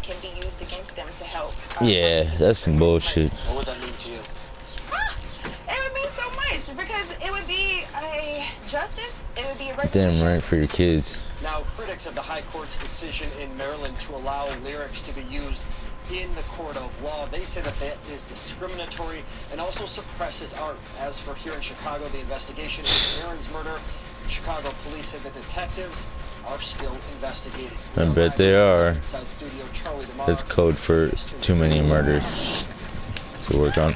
can be used against them to help. Yeah, that's some bullshit. What would that mean to you? It would mean so much because it would be a justice. It would be a Damn right for your kids. Now, critics of the High Court's decision in Maryland to allow lyrics to be used in the court of law, they say that is discriminatory and also suppresses art. As for here in Chicago, the investigation into Aaron's murder, Chicago police say the detectives are still investigating. I bet they are. That's code for too many murders to work on.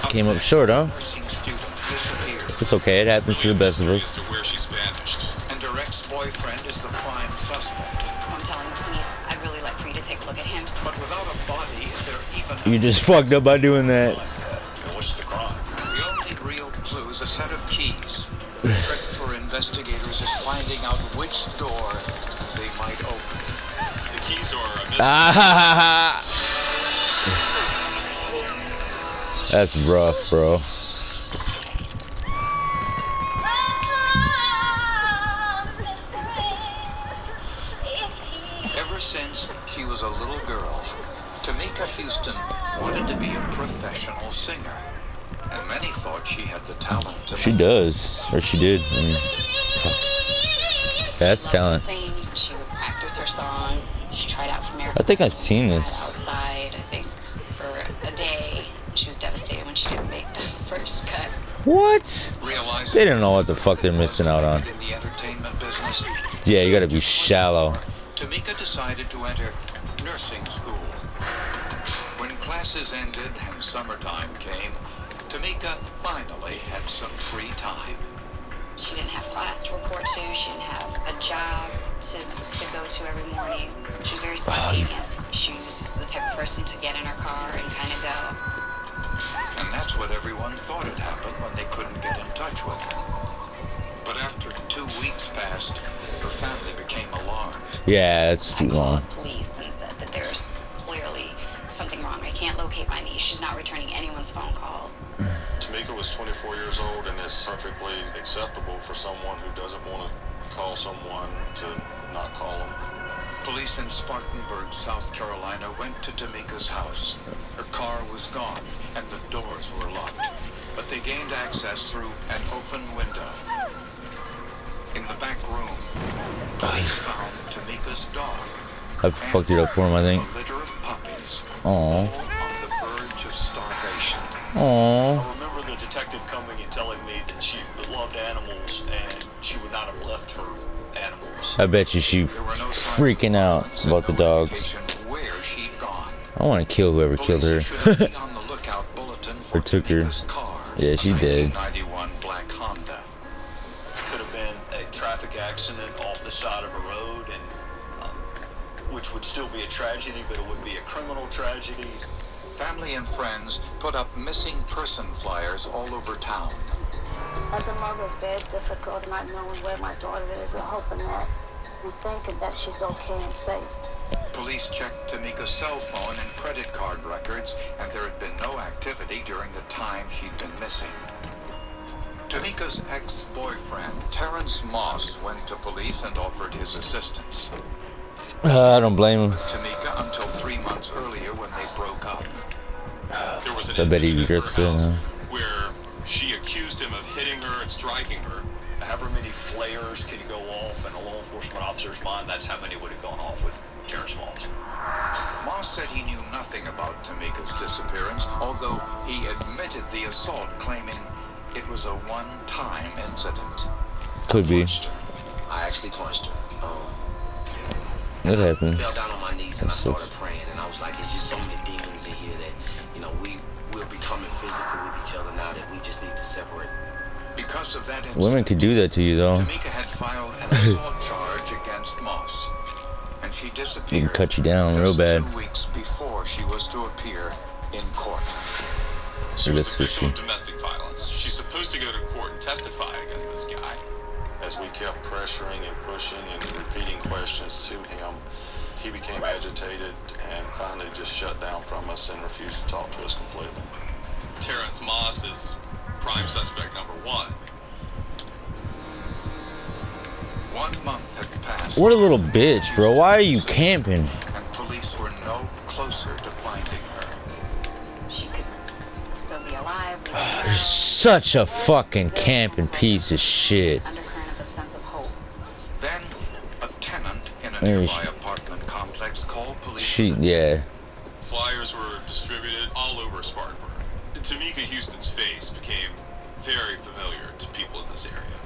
Came up short, huh? It's okay, it happens to the best of us. And her ex-boyfriend is the prime suspect. I'm telling the police, I'd really like for you to take a look at him. But without a body, is there even... You just fucked up by doing that. What's the crime? The only real clue is a set of keys. The trick for investigators is finding out which door they might open. The keys are a mystery. That's rough, bro. Ever since she was a little girl, Tamika Houston wanted to be a professional singer. And many thought she had the talent to She does. Or she did. I mean, that's talent. She would practice her songs. She tried out for American I think I've seen this. outside, I think, for a day. She was devastated when she didn't make the first cut. What? They don't know what the fuck they're missing out on. in the entertainment business. Yeah, you gotta be shallow. Tamika decided to enter nursing school. When classes ended and summertime came, Tamika finally had some free time. She didn't have class to report to. She didn't have a job to go to every morning. She was very spontaneous. She was the type of person to get in her car and kind of go. And that's what everyone thought had happened when they couldn't get in touch with her. But after 2 weeks passed, her family became alarmed. Yeah, that's too long. I called police and said that there's clearly something wrong. I can't locate my niece. She's not returning anyone's phone calls. Tamika was 24 years old, and it's perfectly acceptable for someone who doesn't want to call someone to not call them. Police in Spartanburg, South Carolina, went to Tamika's house. Her car was gone, and the doors were locked. But they gained access through an open window. In the back room, police found Tamika's dog. I fucked it up for him, I think. A litter of puppies. Aww. All on the verge of starvation. Aww. I remember the detective coming and telling me that she loved animals and she would not have left her animals. I bet you she freaking out about the dogs. Where she'd gone. I want to kill whoever killed her. On the lookout bulletin Or took her. Tamika's car, Yeah, she did. 1991 black Honda. It could have been a traffic accident off the side of a road, and which would still be a tragedy, but it would be a criminal tragedy. Family and friends put up missing person flyers all over town. As a mother, it's very difficult not knowing where my daughter is and hoping that and thinking that she's okay and safe. Police checked Tamika's cell phone and credit card records, and there had been no activity during the time she'd been missing. Tamika's ex-boyfriend, Terrence Moss, went to police and offered his assistance. I don't blame him. Tamika until 3 months earlier when they broke up. There was an I bet he incident at regrets her it, house huh? where she accused him of hitting her and striking her. However many flares could go off in a law enforcement officer's mind, that's how many would have gone off with Terrence Moss. Moss said he knew nothing about Tamika's disappearance, although he admitted the assault, claiming it was a one-time incident. Could be. I actually punched her. It happens. Fell down on my knees and I That's started praying, and I was like, "There's just so many demons in here that, we're becoming physical with each other now that we just need to separate." Because of that incident, Women could do that to you, though. Tamika had filed an assault charge against Moss, and she disappeared. He can cut you down real bad. 2 weeks before she was to appear in court. She was That's a victim of fishy. domestic violence. She's supposed to go to court and testify against this guy. As we kept pressuring and pushing and repeating questions to him, he became agitated and finally just shut down from us and refused to talk to us completely. suspect number 1. 1 month had passed. What a little bitch, bro. Why are you camping? And police were no closer to finding her. She could still be alive. You're such a fucking camping piece of shit. Undercurrent of a sense of hope. Then, a tenant in a There nearby apartment complex called police. Yeah. Flyers were distributed all over Spartanburg. Tamika Houston's face became very familiar to people in this area.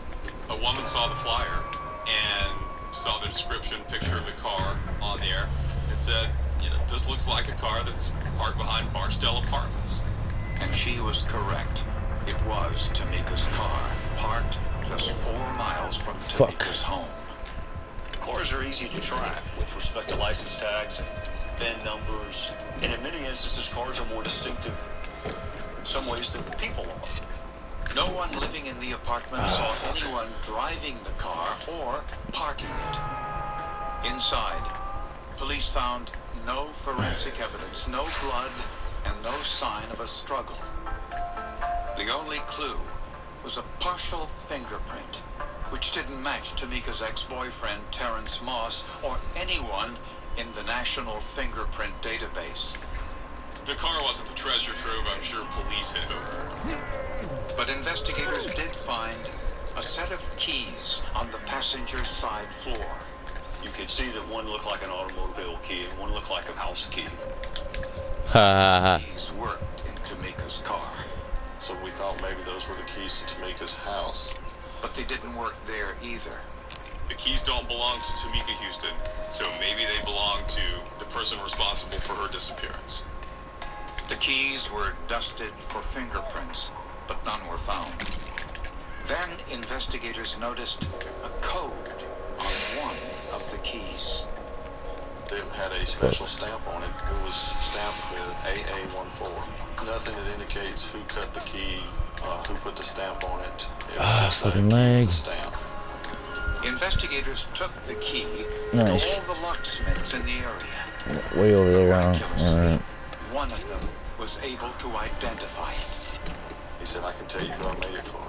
A woman saw the flyer and saw the description picture of the car on there and said, you know, this looks like a car that's parked behind Barstow Apartments. And she was correct. It was Tamika's car, parked just 4 miles from Tamika's home. Cars are easy to track with respect to license tags and VIN numbers, and in many instances, cars are more distinctive in some ways than people are. No one living in the apartment saw anyone driving the car or parking it. Inside, police found no forensic evidence, no blood, and no sign of a struggle. The only clue was a partial fingerprint, which didn't match Tamika's ex-boyfriend, Terrence Moss, or anyone in the National Fingerprint Database. The car wasn't the treasure trove I'm sure police had hoped. But investigators did find a set of keys on the passenger side floor. You could see that one looked like an automobile key and one looked like a house key. Keys worked in Tamika's car. So we thought maybe those were the keys to Tamika's house. But they didn't work there either. The keys don't belong to Tamika Houston, so maybe they belong to the person responsible for her disappearance. The keys were dusted for fingerprints, but none were found. Then investigators noticed a code on one of the keys. It had a special stamp on it. It was stamped with AA14. Nothing that indicates who cut the key, who put the stamp on it. It was just a fucking key with leg. a stamp. Investigators took the key Nice. to all the locksmiths in the area. Way over there, wow. Miraculously, Alright. one of them was able to identify it. He said, I can tell you who I made it for.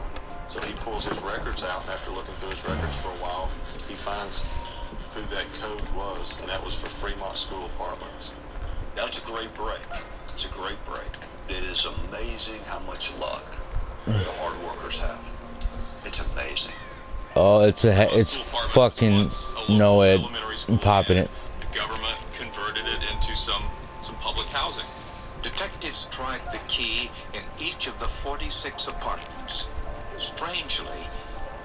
So he pulls his records out, and after looking through his records for a while, he finds who that code was, and that was for Fremont School Apartments. That's a great break. It's a great break. It is amazing how much luck the hard workers have. It's amazing. Oh, it's fucking no Ed. I'm popping it. The government converted it into some public housing. Detectives tried the key in each of the 46 apartments. Strangely,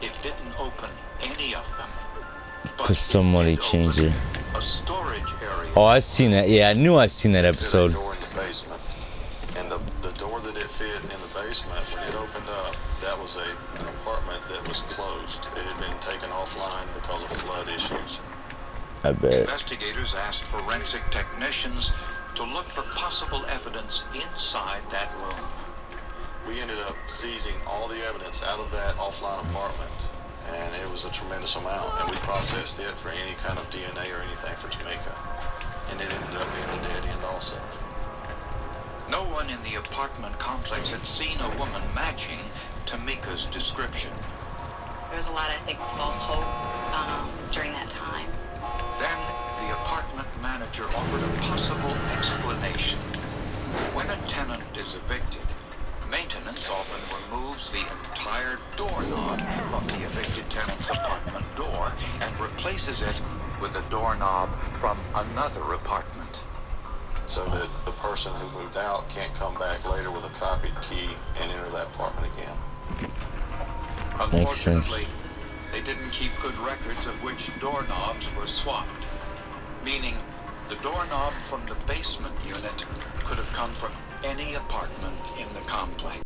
it didn't open any of them. But Cause somebody it changed opened it. a storage area. Oh, I've seen that. Yeah, I knew I'd seen that It fit a episode. door in the basement. And the door that it fit in the basement, when it opened up, that was an apartment that was closed. It had been taken offline because of flood issues. I bet. Investigators asked forensic technicians to look for possible evidence inside that room. We ended up seizing all the evidence out of that offline apartment, and it was a tremendous amount, and we processed it for any kind of DNA or anything for Tamika. And it ended up being a dead end also. No one in the apartment complex had seen a woman matching Tamika's description. There was a lot, I think, false hope during that time. Then the apartment manager offered a possible explanation. When a tenant is evicted, maintenance often removes the entire doorknob from the evicted tenant's apartment door and replaces it with a doorknob from another apartment. So that the person who moved out can't come back later with a copied key and enter that apartment again. Makes sense. Unfortunately, they didn't keep good records of which doorknobs were swapped, meaning the doorknob from the basement unit could have come from any apartment in the complex.